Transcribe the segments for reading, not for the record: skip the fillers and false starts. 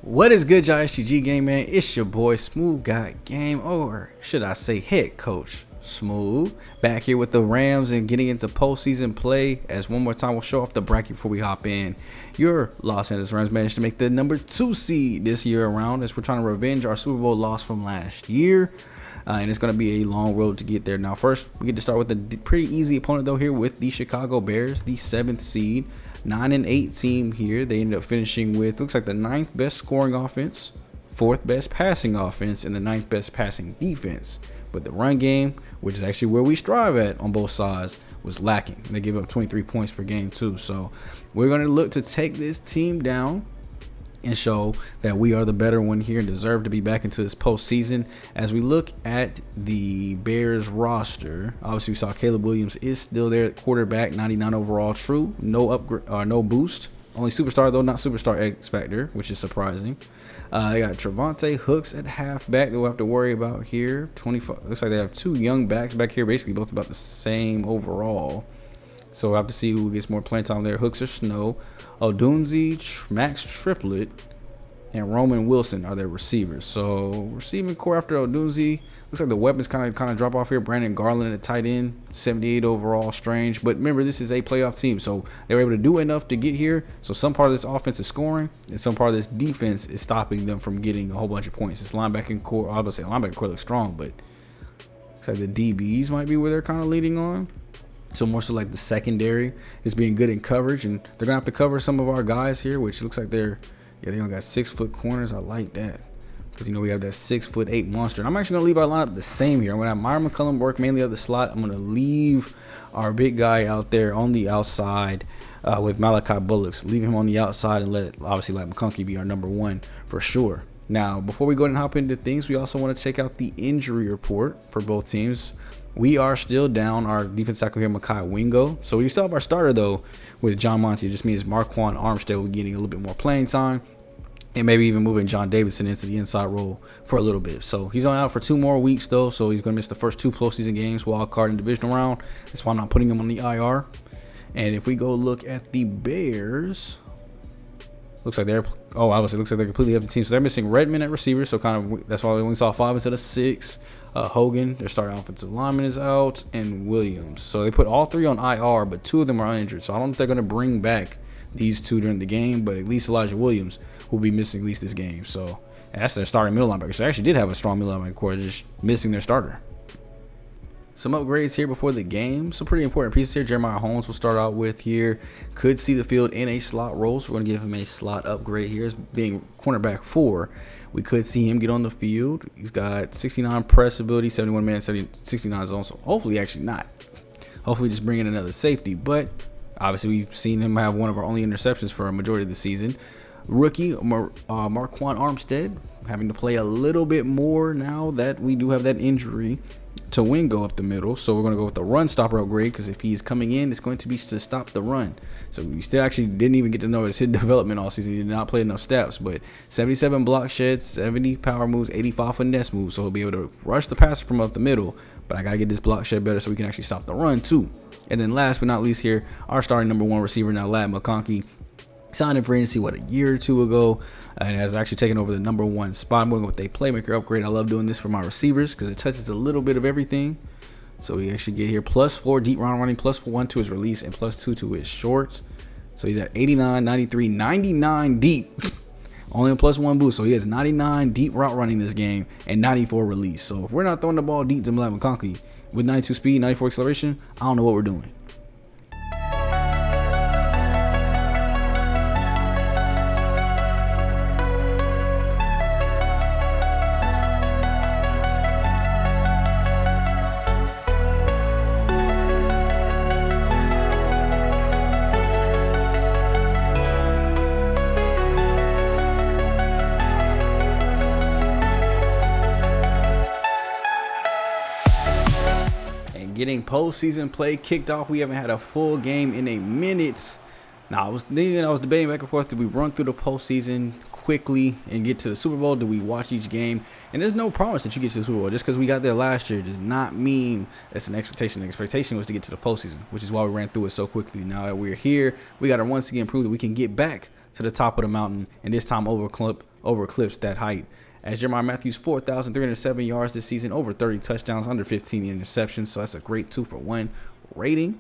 What is good, y'all? SG Game, man. It's your boy SmooveGotGame, or should I say head coach Smooth, back here with the Rams and getting into postseason play. As one more time, we'll show off the bracket before we hop in. Your Los Angeles Rams managed to make the number 2 seed this year around, as we're trying to revenge our Super Bowl loss from last year. And it's going to be a long road to get there. Now, first, we get to start with a pretty easy opponent, though, here with the Chicago Bears, the 7th seed, 9-8 team here. They ended up finishing with, looks like the 9th best scoring offense, 4th best passing offense, and the 9th best passing defense. But the run game, which is actually where we strive at on both sides, was lacking. They give up 23 points per game, too. So we're going to look to take this team down and show that we are the better one here and deserve to be back into this postseason. As we look at the Bears roster, obviously we saw Caleb Williams is still there at quarterback, 99 overall, true, no upgrade, no boost, only superstar though, not superstar X factor, which is surprising. They got Trevante Hooks at halfback that we'll have to worry about here. 25. Looks like they have 2 young backs back here, basically both about the same overall. So we'll have to see who gets more playing time there. Hooks or Snow. Odunze, Max Triplet, and Roman Wilson are their receivers. So receiving core after Odunze. Looks like the weapons kind of drop off here. Brandon Garland at tight end, 78 overall, strange. But remember, this is a playoff team, so they were able to do enough to get here. So some part of this offense is scoring, and some part of this defense is stopping them from getting a whole bunch of points. This linebacking core, I was gonna say linebacker core looks strong, but looks like the DBs might be where they're kind of leading on. So more so like the secondary is being good in coverage, and they're gonna have to cover some of our guys here, which looks like they only got 6-foot corners. I like that, because we have that 6'8" monster. And I'm actually gonna leave our lineup the same here. I'm gonna have Myron McCullum work mainly at the slot. I'm gonna leave our big guy out there on the outside with Malachi Bullocks. Leave him on the outside and let McConkey be our number 1 for sure. Now, before we go and hop into things, we also want to check out the injury report for both teams. We are still down our defense tackle here, Mekhi Wingo. So we still have our starter, though, with John Monty. It just means Marquand Armstead will be getting a little bit more playing time, and maybe even moving John Davidson into the inside role for a little bit. So he's only out for 2 more weeks, though, so he's going to miss the first 2 postseason games, wild card and divisional round. That's why I'm not putting him on the IR. And if we go look at the Bears, looks like looks like they're completely empty team. So they're missing Redmond at receiver, so kind of that's why we only saw 5 instead of 6. Hogan, their starting offensive lineman, is out, and Williams. So they put all 3 on IR, but 2 of them are uninjured. So I don't know if they're going to bring back these 2 during the game, but at least Elijah Williams will be missing at least this game. So that's their starting middle linebacker. So they actually did have a strong middle linebacker core, just missing their starter. Some upgrades here before the game. Some pretty important pieces here. Jeremiah Holmes will start out with here. Could see the field in a slot role, so we're going to give him a slot upgrade here as being cornerback 4. We could see him get on the field. He's got 69 press ability, 71 man, 69 zone. So hopefully, actually not. Hopefully, just bring in another safety. But obviously, we've seen him have one of our only interceptions for a majority of the season. Rookie Marquand Armstead having to play a little bit more now that we do have that injury to Wingo up the middle. So we're going to go with the run stopper upgrade, because if he's coming in, it's going to be to stop the run. So we still actually didn't even get to know his hit development all season. He did not play enough steps, but 77 block sheds, 70 power moves, 85 finesse moves. So he'll be able to rush the passer from up the middle, but I got to get this block shed better so we can actually stop the run too. And then last but not least here, our starting number 1 receiver now, Ladd McConkey. Signed him for agency, a year or 2 ago, and has actually taken over the number 1 spot. I'm going with a playmaker upgrade. I love doing this for my receivers because it touches a little bit of everything. So we actually get here +4 deep route running, +1 to his release, and +2 to his shorts. So he's at 89, 93, 99 deep. Only a +1 boost. So he has 99 deep route running this game and 94 release. So if we're not throwing the ball deep to Ladd McConkey with 92 speed, 94 acceleration, I don't know what we're doing. Getting postseason play kicked off. We haven't had a full game in a minute. Now I was debating back and forth. Do we run through the postseason quickly and get to the Super Bowl? Do we watch each game? And there's no promise that you get to the Super Bowl. Just because we got there last year does not mean that's an expectation. The expectation was to get to the postseason, which is why we ran through it so quickly. Now that we're here, we got to once again prove that we can get back to the top of the mountain, and this time over eclipsed that height. As Jeremiah Matthews, 4,307 yards this season, over 30 touchdowns, under 15 interceptions. So that's a great 2-for-1 rating.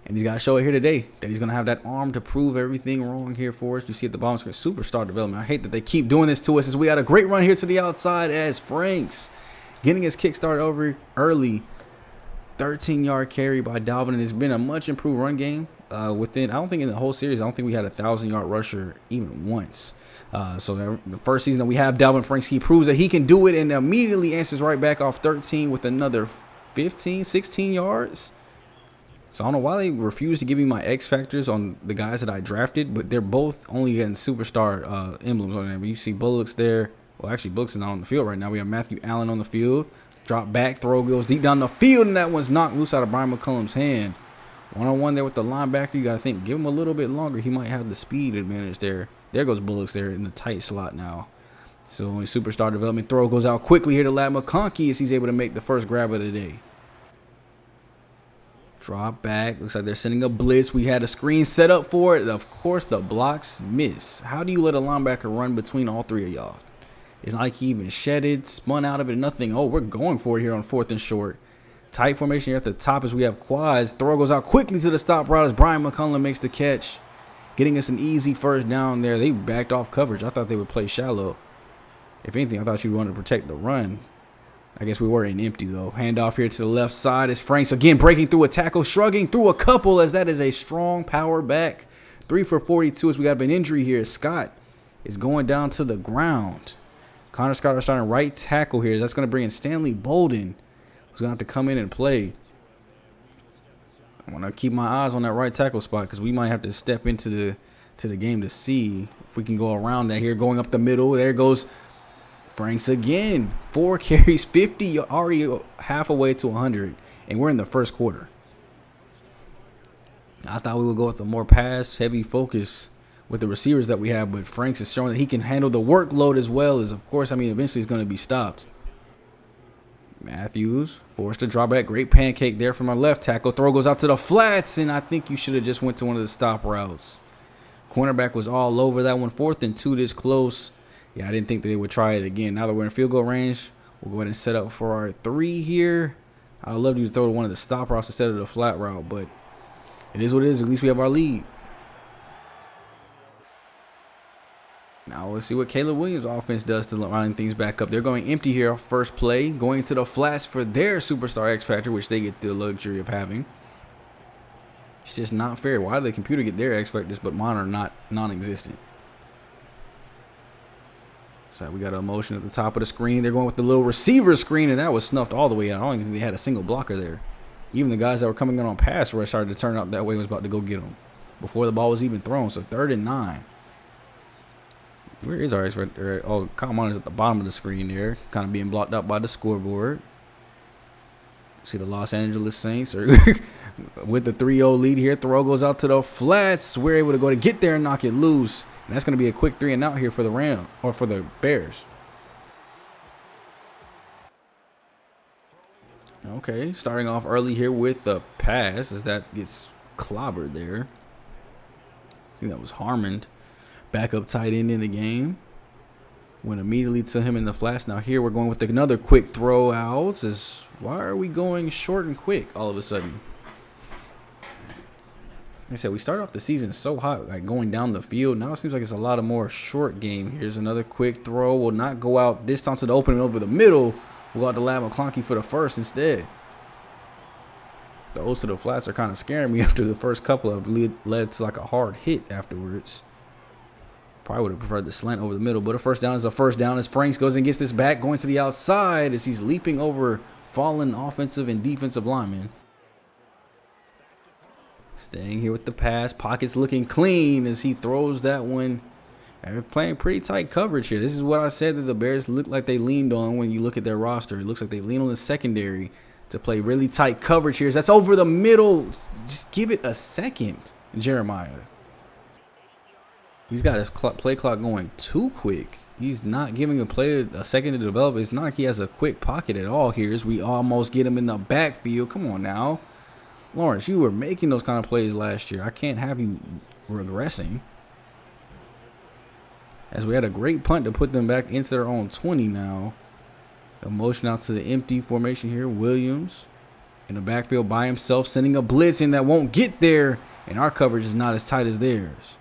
And he's got to show it here today that he's going to have that arm to prove everything wrong here for us. You see at the bottom screen, superstar development. I hate that they keep doing this to us as we had a great run here to the outside as Franks getting his kick started over early. 13-yard carry by Dalvin. And it's been a much improved run game within, I don't think in the whole series, I don't think we had a 1,000-yard rusher even once. So the first season that we have Dalvin Franks, he proves that he can do it and immediately answers right back off 13 with another 15, 16 yards. So I don't know why they refuse to give me my X factors on the guys that I drafted, but they're both only getting superstar emblems on them. You see Bullock's there. Well, actually, Bullock's is not on the field right now. We have Matthew Allen on the field. Drop back, throw goes deep down the field, and that one's knocked loose out of Brian McCullum's hand. One-on-one there with the linebacker. You got to think, give him a little bit longer. He might have the speed advantage there. There goes Bullock's there in the tight slot now. So only superstar development throw goes out quickly here to Ladd McConkey as he's able to make the first grab of the day. Drop back. Looks like they're sending a blitz. We had a screen set up for it. Of course, the blocks miss. How do you let a linebacker run between all three of y'all? It's not like he even shedded, spun out of it, nothing. Oh, we're going for it here on 4th and short. Tight formation here at the top as we have quads. Throw goes out quickly to the stop route as Brian McCullum makes the catch, getting us an easy first down there. They backed off coverage. I thought they would play shallow. If anything, I thought you wanted to protect the run. I guess we were in empty, though. Handoff here to the left side as Franks again breaking through a tackle, shrugging through a couple as that is a strong power back. 3 for 42 as we got an injury here. Scott is going down to the ground. Connor Scott are starting right tackle here. That's going to bring in Stanley Bolden, who's going to have to come in and play. I want to keep my eyes on that right tackle spot because we might have to step into the game to see if we can go around that here. Going up the middle, there goes Franks again. 4 carries, 50, already half away to 100, and we're in the first quarter. I thought we would go with a more pass-heavy focus with the receivers that we have, but Franks is showing that he can handle the workload as well as, of course, eventually he's going to be stopped. Matthews forced to drop back. Great pancake there from our left tackle. Throw goes out to the flats, and I think you should have just went to one of the stop routes. Cornerback was all over that one. 4th and 2 this close. Yeah, I didn't think that they would try it again. Now that we're in field goal range, we'll go ahead and set up for our 3 here. I'd love to throw to one of the stop routes instead of the flat route, but it is what it is. At least we have our lead. Now let's see what Caleb Williams' offense does to line things back up. They're going empty here off first play, going to the flats for their superstar X Factor, which they get the luxury of having. It's just not fair. Why do the computer get their X Factors, but mine are not non-existent? So we got a motion at the top of the screen. They're going with the little receiver screen, and that was snuffed all the way out. I don't even think they had a single blocker there. Even the guys that were coming in on pass rush started to turn out that way, was about to go get them before the ball was even thrown. So 3rd and 9. Where is our X Factor? Oh, Common is at the bottom of the screen there, kind of being blocked out by the scoreboard. See the Los Angeles Saints are with the 3-0 lead here. Throw goes out to the flats. We're able to go to get there and knock it loose. And that's going to be a quick 3 and out here for the for the Bears. Okay, starting off early here with the pass as that gets clobbered there. I think that was Harmon. Backup tight end in the game. Went immediately to him in the flats. Now here we're going with another quick throw out. Why are we going short and quick all of a sudden? Like I said, we started off the season so hot, like going down the field. Now it seems like it's a lot of more short game. Here's another quick throw. Will not go out this time to the opening over the middle. We'll go out to Ladd McConkey for the first instead. Those to the flats are kind of scaring me after the first couple have led to like a hard hit afterwards. Probably would have preferred the slant over the middle, but a first down is a first down as Franks goes and gets this back, going to the outside as he's leaping over fallen offensive and defensive linemen. Staying here with the pass, pockets looking clean as he throws that one. And they're playing pretty tight coverage here. This is what I said that the Bears look like they leaned on when you look at their roster. It looks like they lean on the secondary to play really tight coverage here. That's over the middle. Just give it a second, Jeremiah. He's got his play clock going too quick. He's not giving a player a second to develop. It's not like he has a quick pocket at all here as we almost get him in the backfield. Come on now. Lawrence, you were making those kind of plays last year. I can't have you regressing. As we had a great punt to put them back into their own 20 now. A motion out to the empty formation here. Williams in the backfield by himself, sending a blitz in that won't get there. And our coverage is not as tight as theirs.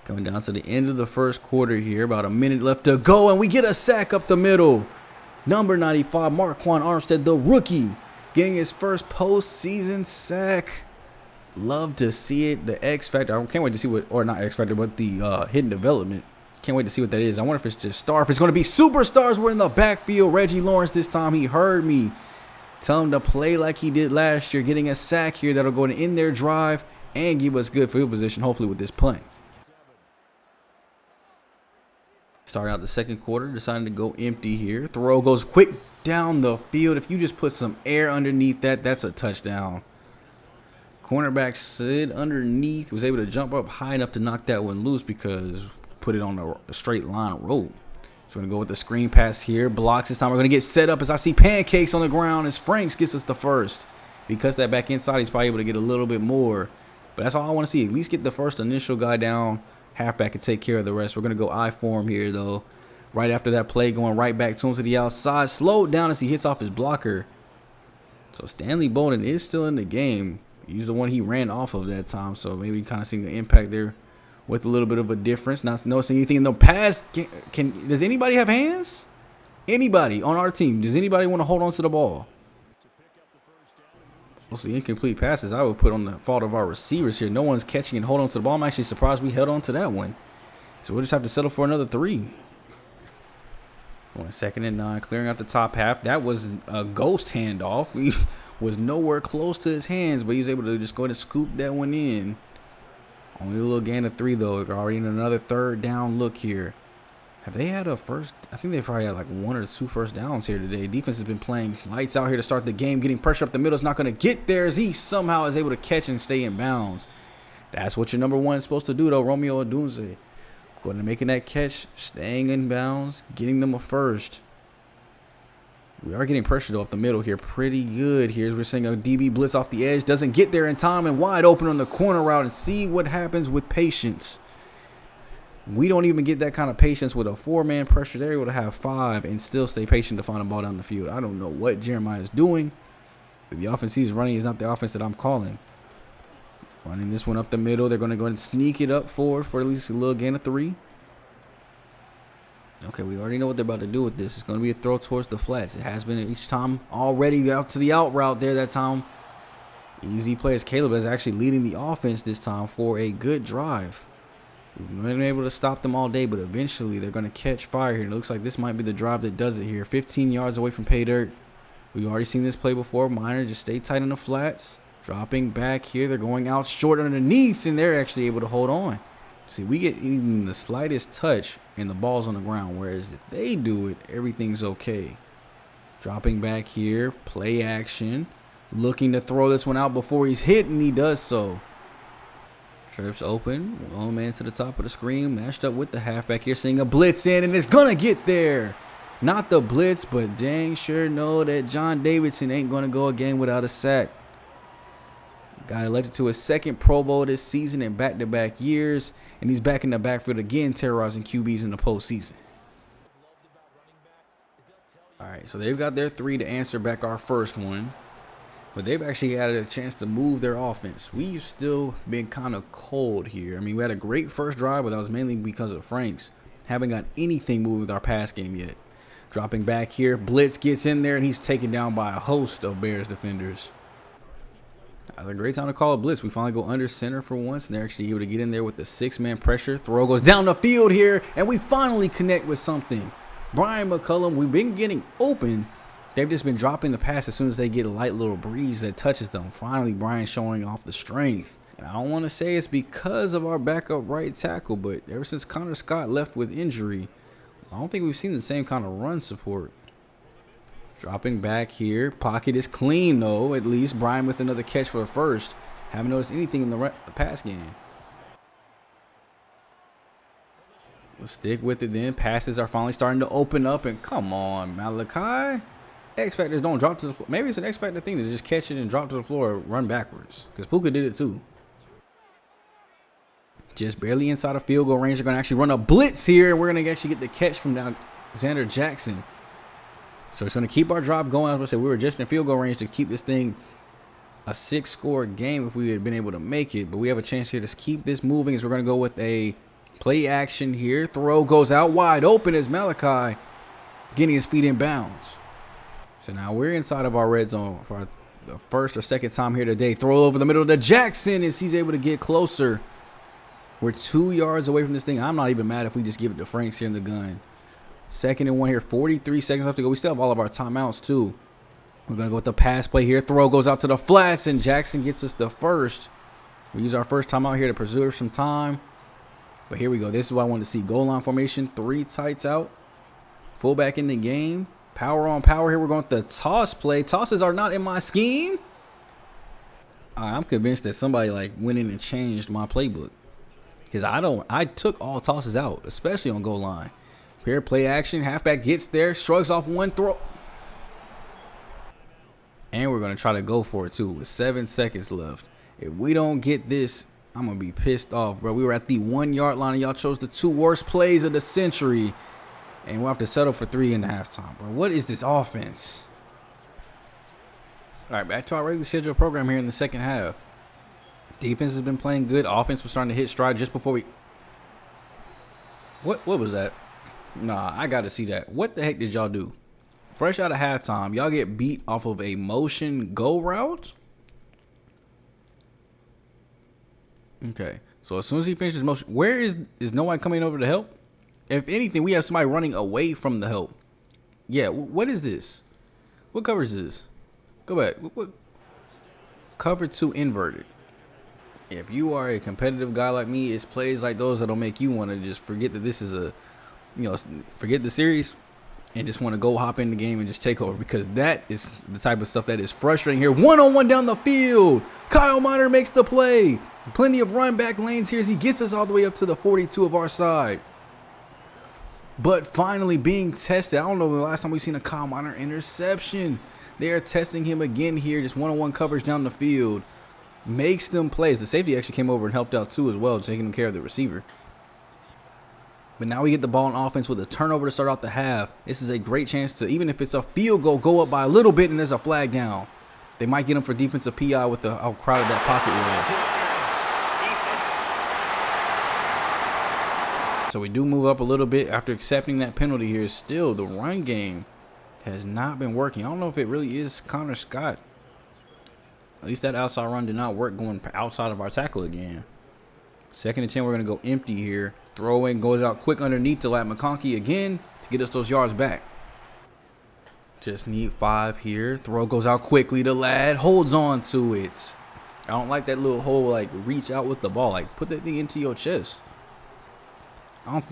Coming down to the end of the first quarter here. About a minute left to go. And we get a sack up the middle. Number 95, Marquand Armstead, the rookie, getting his first postseason sack. Love to see it. The X Factor. I can't wait to see what, or not X Factor, but the hidden development. Can't wait to see what that is. I wonder if it's just star. If it's going to be superstars. We're in the backfield. Reggie Lawrence this time. He heard me. Tell him to play like he did last year. Getting a sack here that'll go to end their drive and give us good field position, hopefully, with this punt. Starting out the second quarter, deciding to go empty here. Throw goes quick down the field. If you just put some air underneath that, that's a touchdown. Cornerback slid underneath, was able to jump up high enough to knock that one loose because put it on a straight line road. So we're going to go with the screen pass here. Blocks this time. We're going to get set up as I see pancakes on the ground as Franks gets us the first. Because that back inside, he's probably able to get a little bit more. But that's all I want to see. At least get the first initial guy down. Halfback can take care of the rest. We're going to go I form here, though. Right after that play, going right back to him to the outside. Slowed down as he hits off his blocker. So Stanley Bolden is still in the game. He's the one he ran off of that time. So maybe kind of seeing the impact there with a little bit of a difference. Not noticing anything in the pass. Does anybody have hands? Anybody on our team? Does anybody want to hold on to the ball? We'll see incomplete passes. I would put on the fault of our receivers here. No one's catching and holding on to the ball. I'm actually surprised we held on to that one. So we'll just have to settle for another 3. Going 2nd and 9, clearing out the top half. That was a ghost handoff. We was nowhere close to his hands, but he was able to just go ahead and scoop that one in. Only a little gain of 3, though. They're already in another 3rd down look here. Have they had a first? I think they probably had like 1 or 2 first downs here today. Defense has been playing lights out here to start the game. Getting pressure up the middle is not going to get there as he somehow is able to catch and stay in bounds. That's what your number 1 is supposed to do, though. Romeo Odunze going to making that catch, staying in bounds, getting them a first. We are getting pressure, though, up the middle here. Pretty good here as we're seeing a DB blitz off the edge. Doesn't get there in time and wide open on the corner route, and see what happens with patience. We don't even get that kind of patience with a 4-man pressure. They're able to have 5 and still stay patient to find a ball down the field. I don't know what Jeremiah is doing, but the offense he's running is not the offense that I'm calling. Running this one up the middle. They're going to go ahead and sneak it up forward for at least a little gain of 3. Okay, we already know what they're about to do with this. It's going to be a throw towards the flats. It has been each time already out to the out route there that time. Easy play as Caleb is actually leading the offense this time for a good drive. We've been able to stop them all day, but eventually they're going to catch fire here. It looks like this might be the drive that does it here. 15 yards away from pay dirt. We've already seen this play before. Minor just stay tight in the flats. Dropping back here. They're going out short underneath, and they're actually able to hold on. See, we get even the slightest touch, and the ball's on the ground, whereas if they do it, everything's okay. Dropping back here. Play action. Looking to throw this one out before he's hit, and he does so. Trips open, one man to the top of the screen, matched up with the halfback here, seeing a blitz in, and it's gonna get there. Not the blitz, but dang sure know that John Davidson ain't gonna go a game without a sack. Got elected to his 2nd Pro Bowl this season in back-to-back years, and he's back in the backfield again, terrorizing QBs in the postseason. All right, so they've got their 3 to answer back our first one. But they've actually had a chance to move their offense. We've still been kind of cold here. I mean, we had a great first drive, but that was mainly because of Franks. Haven't got anything moving with our pass game yet. Dropping back here. Blitz gets in there, and he's taken down by a host of Bears defenders. That's a great time to call a blitz. We finally go under center for once, and they're actually able to get in there with the 6-man pressure. Throw goes down the field here, and we finally connect with something. Brian McCullum, we've been getting open. They've just been dropping the pass as soon as they get a light little breeze that touches them. Finally, Brian showing off the strength. And I don't want to say it's because of our backup right tackle, but ever since Connor Scott left with injury, I don't think we've seen the same kind of run support. Dropping back here. Pocket is clean, though, at least. Brian with another catch for a first. Haven't noticed anything in the pass game. We'll stick with it then. Passes are finally starting to open up, and come on, Malachi. X Factors don't drop to the floor. Maybe it's an X Factor thing to just catch it and drop to the floor or run backwards. Because Puka did it too. Just barely inside of field goal range. They're going to actually run a blitz here. We're going to actually get the catch from Alexander Jackson. So it's going to keep our drive going. As I said, we were just in field goal range to keep this thing a 6-score game if we had been able to make it. But we have a chance here to keep this moving as we're going to go with a play action here. Throw goes out wide open as Malachi getting his feet in bounds. So now we're inside of our red zone for the first or second time here today. Throw over the middle to Jackson as he's able to get closer. We're 2 yards away from this thing. I'm not even mad if we just give it to Franks here in the gun. 2nd and 1 here. 43 seconds left to go. We still have all of our timeouts too. We're going to go with the pass play here. Throw goes out to the flats, and Jackson gets us the first. We use our first timeout here to preserve some time. But here we go. This is what I wanted to see. Goal line formation. 3 tights out. Fullback in the game. Power on power here. We're going with the toss play. Tosses are not in my scheme. I'm convinced that somebody went in and changed my playbook. Because I took all tosses out, especially on goal line. Here, play action. Halfback gets there, shrugs off one throw. And we're going to try to go for it, too, with 7 seconds left. If we don't get this, I'm going to be pissed off, bro. We were at the 1-yard line, and y'all chose the 2 worst plays of the century. And we'll have to settle for 3 in the halftime, bro. What is this offense? All right, back to our regularly scheduled program here in the second half. Defense has been playing good. Offense was starting to hit stride just before we... What was that? Nah, I got to see that. What the heck did y'all do? Fresh out of halftime, y'all get beat off of a motion go route? Okay. So as soon as he finishes motion, where is no one coming over to help? If anything, we have somebody running away from the help. Yeah, what is this? What coverage is this? Go back. What? Cover 2 inverted. If you are a competitive guy like me, it's plays like those that'll make you want to just forget that this is a, forget the series and just want to go hop in the game and just take over, because that is the type of stuff that is frustrating here. 1-on-1 down the field. Kyle Miner makes the play. Plenty of run back lanes here as he gets us all the way up to the 42 of our side. But finally being tested. I don't know the last time we've seen a Kyle Miner interception. They are testing him again here. Just 1-on-1 coverage down the field. Makes them plays. The safety actually came over and helped out too as well, taking care of the receiver. But now we get the ball on offense with a turnover to start out the half. This is a great chance to, even if it's a field goal, go up by a little bit and there's a flag down. They might get him for defensive PI with how crowded that pocket was. So we do move up a little bit after accepting that penalty here. Still, the run game has not been working. I don't know if it really is Connor Scott. At least that outside run did not work going outside of our tackle again. 2nd and 10, we're going to go empty here. Throw in, goes out quick underneath to McConkey again to get us those yards back. Just need 5 here. Throw goes out quickly to Ladd. Holds on to it. I don't like that little whole reach out with the ball. Put that thing into your chest.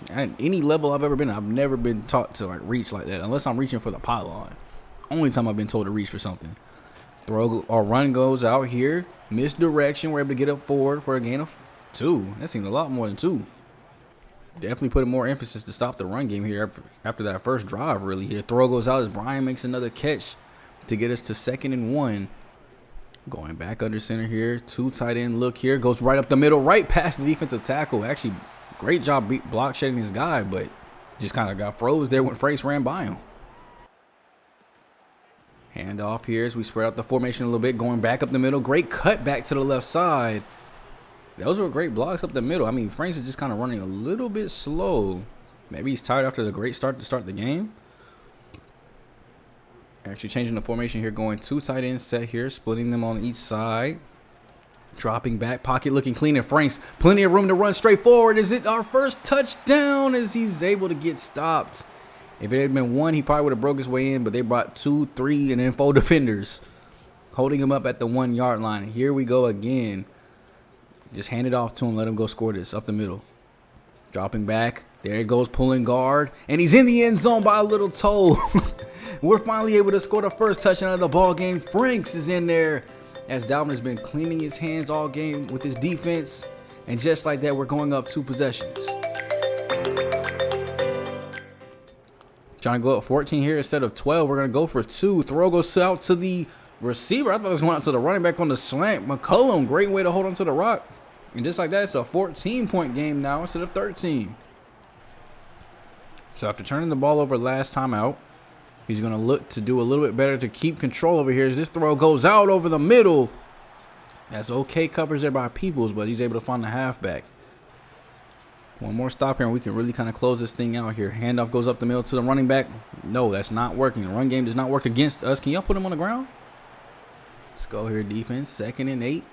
At any level I've ever been, I've never been taught to reach like that unless I'm reaching for the pylon. Only time I've been told to reach for something. Throw or run goes out here. Misdirection. We're able to get up forward for a gain of 2. That seemed a lot more than 2. Definitely putting more emphasis to stop the run game here after that first drive, really. Here, throw goes out as Brian makes another catch to get us to 2nd and 1. Going back under center here. 2 tight end look here. Goes right up the middle, right past the defensive tackle. Actually, great job block shedding his guy, but just kind of got froze there when Franks ran by him. Hand off here as we spread out the formation a little bit. Going back up the middle. Great cut back to the left side. Those were great blocks up the middle. I mean, Franks is just kind of running a little bit slow. Maybe he's tired after the great start to start the game. Actually changing the formation here. Going 2 tight ends set here. Splitting them on each side. Dropping back. Pocket looking clean. And Franks, plenty of room to run straight forward. Is it our first touchdown as he's able to get stopped? If it had been 1, he probably would have broke his way in, but they brought 2, 3, and then 4 defenders holding him up at the 1-yard line. Here we go again. Just hand it off to him. Let him go score this up the middle. Dropping back. There he goes, pulling guard. And he's in the end zone by a little toe. We're finally able to score the first touchdown of the ball game. Franks is in there as Dalvin has been cleaning his hands all game with his defense. And just like that, we're going up 2 possessions. Trying to go up 14 here instead of 12. We're going to go for 2. Throw goes out to the receiver. I thought it was going out to the running back on the slant. McCollum, great way to hold on to the rock. And just like that, it's a 14-point game now instead of 13. So after turning the ball over last time out, he's going to look to do a little bit better to keep control over here as this throw goes out over the middle. That's okay coverage there by Peoples, but he's able to find the halfback. One more stop here and we can really kind of close this thing out here. Handoff goes up the middle to the running back. No, that's not working. The run game does not work against us. Can y'all put him on the ground? Let's go here, defense. 2nd and 8.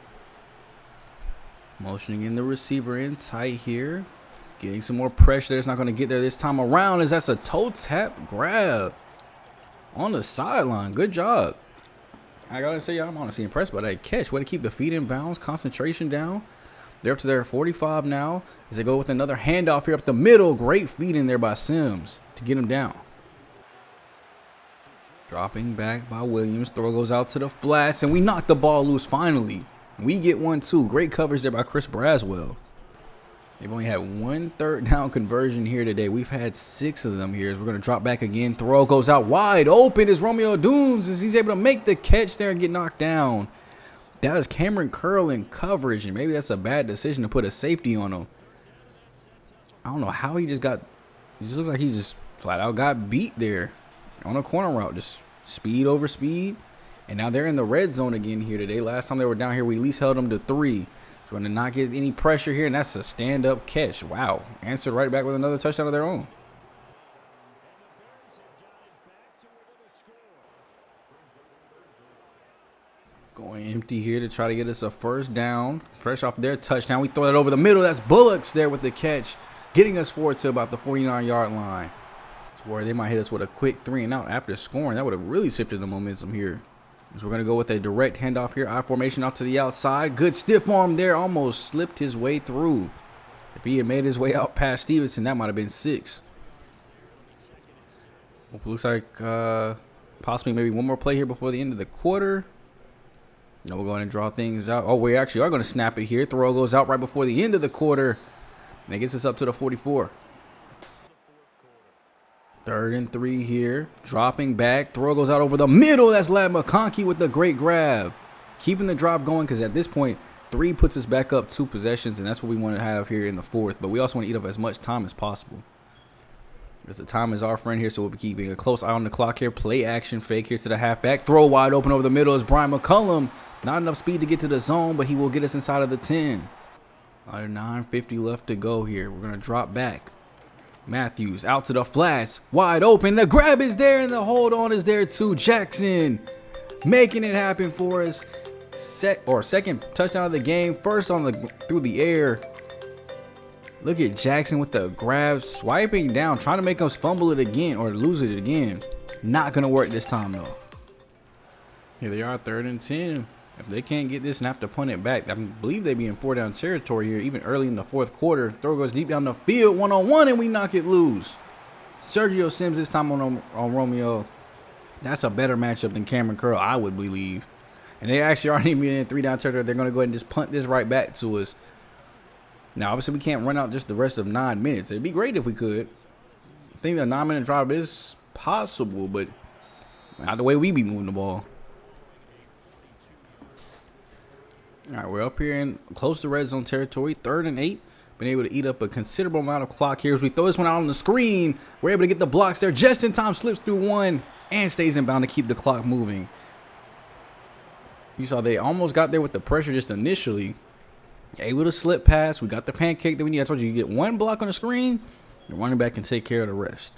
Motioning in the receiver in tight here. Getting some more pressure there. It's not going to get there this time around as that's a toe tap grab on the sideline. Good job. I got to say, I'm honestly impressed by that catch. Way to keep the feet in bounds. Concentration down. They're up to their 45 now as they go with another handoff here up the middle. Great feed in there by Sims to get him down. Dropping back by Williams. Throw goes out to the flats, and we knock the ball loose finally. We get 1-2. Great coverage there by Chris Braswell. They've only had 1 third down conversion here today. We've had 6 of them here. As we're going to drop back again. Throw goes out wide open as Romeo Dooms as he's able to make the catch there and get knocked down. That was Cameron Curl in coverage, and maybe that's a bad decision to put a safety on him. I don't know how he just got. He just looks like he just flat out got beat there on a corner route. Just speed over speed. And now they're in the red zone again here today. Last time they were down here, we at least held them to 3. So we're going to not get any pressure here, and that's a stand-up catch. Wow. Answered right back with another touchdown of their own. Going empty here to try to get us a first down. Fresh off their touchdown. We throw it over the middle. That's Bullocks there with the catch, getting us forward to about the 49-yard line. It's where they might hit us with a quick 3-and-out after scoring. That would have really shifted the momentum here. So we're going to go with a direct handoff here. I formation out to the outside. Good stiff arm there. Almost slipped his way through. If he had made his way out past Stevenson, that might have been 6. Looks like possibly maybe one more play here before the end of the quarter. No, we're going to draw things out. Oh, we actually are going to snap it here. Throw goes out right before the end of the quarter. And it gets us up to the 44. 3rd and 3 here. Dropping back. Throw goes out over the middle. That's Lad McConkey with the great grab. Keeping the drive going because at this point, 3 puts us back up 2 possessions. And that's what we want to have here in the 4th. But we also want to eat up as much time as possible. As the time is our friend here, so we'll be keeping a close eye on the clock here. Play action fake here to the halfback. Throw wide open over the middle is Brian McCullum. Not enough speed to get to the zone, but he will get us inside of the 10. Under 9:50 left to go here. We're going to drop back. Matthews out to the flats. Wide open. The grab is there, and the hold on is there too. Jackson making it happen for us. Second touchdown of the game. First on the through the air. Look at Jackson with the grab. Swiping down. Trying to make us fumble it again or lose it again. Not going to work this time, though. Here they are, 3rd and 10. If they can't get this and have to punt it back, I believe they'd be in 4-down territory here, even early in the 4th quarter. Throw goes deep down the field, 1-on-1, and we knock it loose. Sergio Sims this time on Romeo. That's a better matchup than Cameron Curl, I would believe. And they actually aren't even in 3-down territory. They're going to go ahead and just punt this right back to us. Now, obviously, we can't run out just the rest of 9 minutes. It'd be great if we could. I think the 9-minute drive is possible, but not the way we be moving the ball. All right, we're up here in close to red zone territory, 3rd and 8. Been able to eat up a considerable amount of clock here as we throw this one out on the screen. We're able to get the blocks there just in time, slips through one, and stays in bound to keep the clock moving. You saw they almost got there with the pressure just initially. Able to slip past. We got the pancake that we need. I told you, you get one block on the screen, the running back can take care of the rest.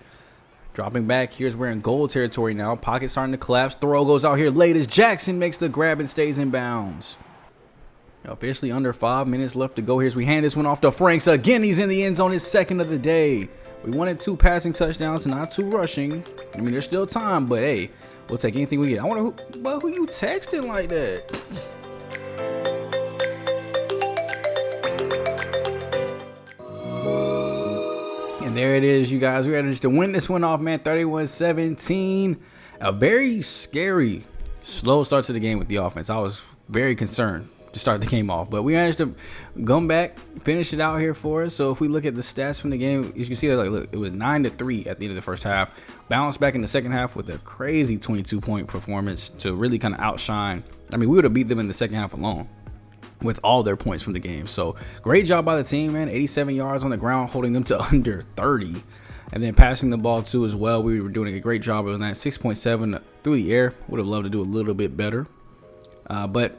Dropping back, here's we're in goal territory now. Pocket starting to collapse. Throw goes out here late as Jackson makes the grab and stays in bounds. Officially under 5 minutes left to go here as we hand this one off to Franks. Again, he's in the end zone, his 2nd of the day. We wanted 2 passing touchdowns, not 2 rushing. I mean, there's still time, but hey, we'll take anything we get. I wonder who you texting like that? And there it is, you guys. We had to win this one off, man. 31-17. A very scary, slow start to the game with the offense. I was very concerned to start the game off, but we managed to come back, finish it out here for us. So if we look at the stats from the game, you can see that, like, look, it was 9-3 at the end of the first half. Bounced back in the second half with a crazy 22-point performance to really kind of outshine. I mean, we would have beat them in the second half alone. with all their points from the game. So great job by the team, man. 87 yards on the ground, holding them to under 30. And then passing the ball too as well. We were doing a great job on that. 6.7 through the air. Would have loved to do a little bit better. But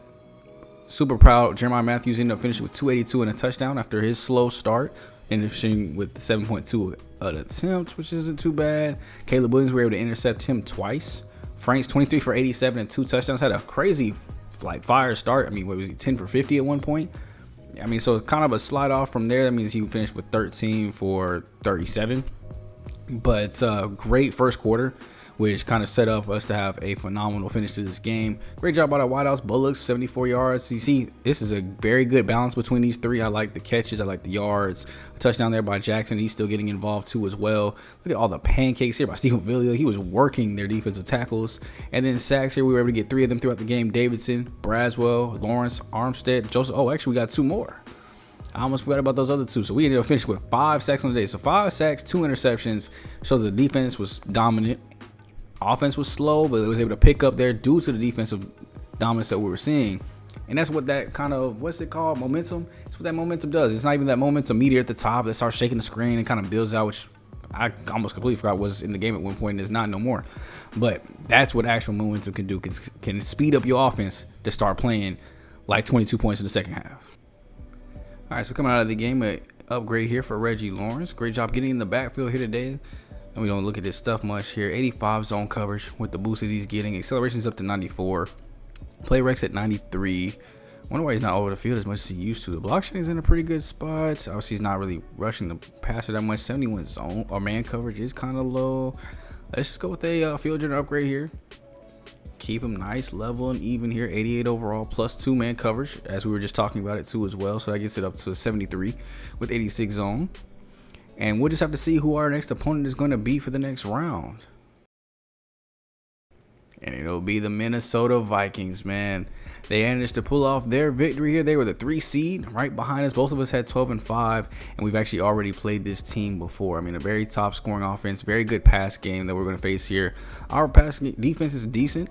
super proud. Jeremiah Matthews ended up finishing with 282 and a touchdown after his slow start. And finishing with 7.2 an attempt, which isn't too bad. Caleb Williams, we were able to intercept him twice. Frank's 23 for 87 and 2 touchdowns. Had a crazy fire start. I mean, what was he, 10 for 50 at one point? I mean, so kind of a slide off from there. That means he finished with 13 for 37. But great first quarter, which kind of set up us to have a phenomenal finish to this game. Great job by the wideouts. Bullocks, 74 yards. You see, this is a very good balance between these three. I like the catches. I like the yards. A touchdown there by Jackson. He's still getting involved too as well. Look at all the pancakes here by Stephen Villa. He was working their defensive tackles. And then sacks here. We were able to get 3 of them throughout the game. Davidson, Braswell, Lawrence, Armstead, Joseph. Oh, actually, we got 2 more. I almost forgot about those other 2. So we ended up finishing with 5 sacks on the day. So 5 sacks, 2 interceptions. So the defense was dominant. Offense was slow, but it was able to pick up there due to the defensive dominance that we were seeing. And that's what that kind of, what's it called? Momentum? That's what that momentum does. It's not even that momentum meteor at the top that starts shaking the screen and kind of builds out, which I almost completely forgot was in the game at one point and is not no more. But that's what actual momentum can do. Can speed up your offense to start playing like 22 points in the second half. All right, so coming out of the game, an upgrade here for Reggie Lawrence. Great job getting in the backfield here today. And we don't look at this stuff much here. 85 zone coverage with the boost that he's getting. Acceleration's up to 94. Play Rex at 93. Wonder why he's not over the field as much as he used to. The block shedding is in a pretty good spot. Obviously, he's not really rushing the passer that much. 71 zone or man coverage is kind of low. Let's just go with a field general upgrade here. Keep him nice, level, and even here. 88 overall, plus 2 man coverage, as we were just talking about it too as well. So that gets it up to 73 with 86 zone. And we'll just have to see who our next opponent is going to be for the next round. And it'll be the Minnesota Vikings, man. They managed to pull off their victory here. They were the 3 seed right behind us. Both of us had 12-5, and we've actually already played this team before. I mean, a very top scoring offense, very good pass game that we're going to face here. Our pass defense is decent.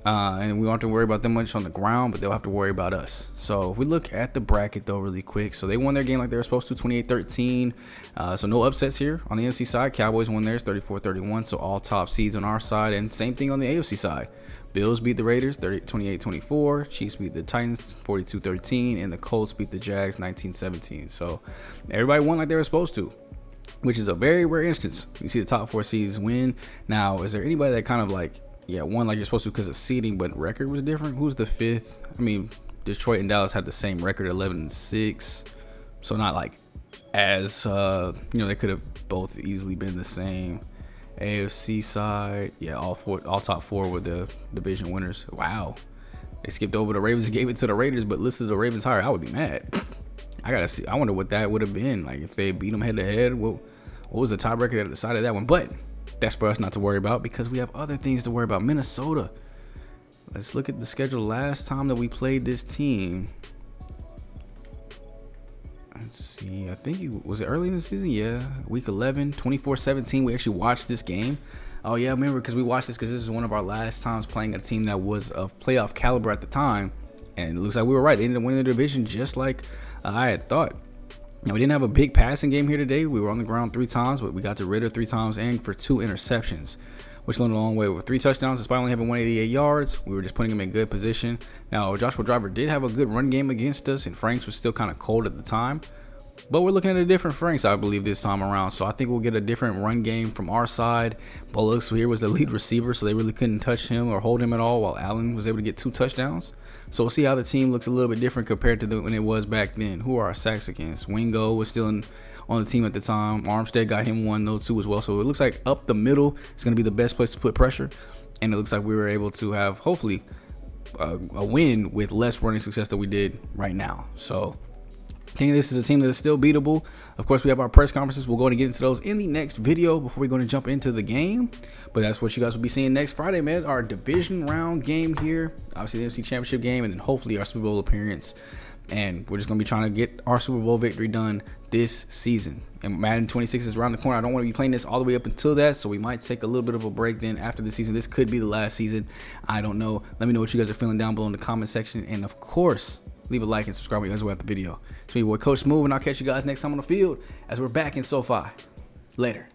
And we don't have to worry about them much on the ground, but they'll have to worry about us. So if we look at the bracket though really quick, so they won their game like they were supposed to, 28-13. So no upsets here on the NFC side. Cowboys won theirs 34-31, so all top seeds on our side, and same thing on the AFC side. Bills beat the Raiders 28-24, Chiefs beat the Titans 42-13, and the Colts beat the Jags 19-17. So everybody won like they were supposed to, which is a very rare instance. You see the top 4 seeds win. Now, is there anybody that kind of like, yeah, won like you're supposed to because of seeding, but record was different? Who's the 5th? I mean, Detroit and Dallas had the same record, 11-6. So not like as, they could have both easily been the same. AFC side, yeah, all top 4 were the division winners. Wow. They skipped over the Ravens and gave it to the Raiders, but listed the Ravens higher. I would be mad. I gotta see. I wonder what that would have been. Like if they beat them head to head, what was the tiebreaker that decided that one? But that's for us not to worry about because we have other things to worry about. Minnesota. Let's look at the schedule. Last time that we played this team, let's see, I think it was early in the season. Yeah, week 11, 24-17. We actually watched this game. Oh yeah, I remember because we watched this because this is one of our last times playing a team that was of playoff caliber at the time, and it looks like we were right. They ended up winning the division just like I had thought. Now, we didn't have a big passing game here today. We were on the ground 3 times, but we got to Ritter 3 times and for 2 interceptions, which went a long way with 3 touchdowns. Despite only having 188 yards, we were just putting him in good position. Now, Joshua Driver did have a good run game against us, and Franks was still kind of cold at the time. But we're looking at a different Franks, I believe, this time around. So I think we'll get a different run game from our side. Bullocks here was the lead receiver, so they really couldn't touch him or hold him at all, while Allen was able to get 2 touchdowns. So we'll see how the team looks a little bit different compared to when it was back then. Who are our sacks against? Wingo was still on the team at the time. Armstead got him 1, no 2 as well. So it looks like up the middle is going to be the best place to put pressure. And it looks like we were able to have, hopefully, a win with less running success than we did right now. So I think this is a team that is still beatable. Of course, we have our press conferences. We'll go and get into those in the next video before we're going to jump into the game. But that's what you guys will be seeing next Friday, man. Our division round game here. Obviously, the NFC Championship game, and then hopefully our Super Bowl appearance. And we're just going to be trying to get our Super Bowl victory done this season. And Madden 26 is around the corner. I don't want to be playing this all the way up until that, so we might take a little bit of a break then after the season. This could be the last season. I don't know. Let me know what you guys are feeling down below in the comment section. And of course, leave a like and subscribe when you guys watch the video. It's me, boy, Coach Smooth, and I'll catch you guys next time on the field as we're back in SoFi. Later.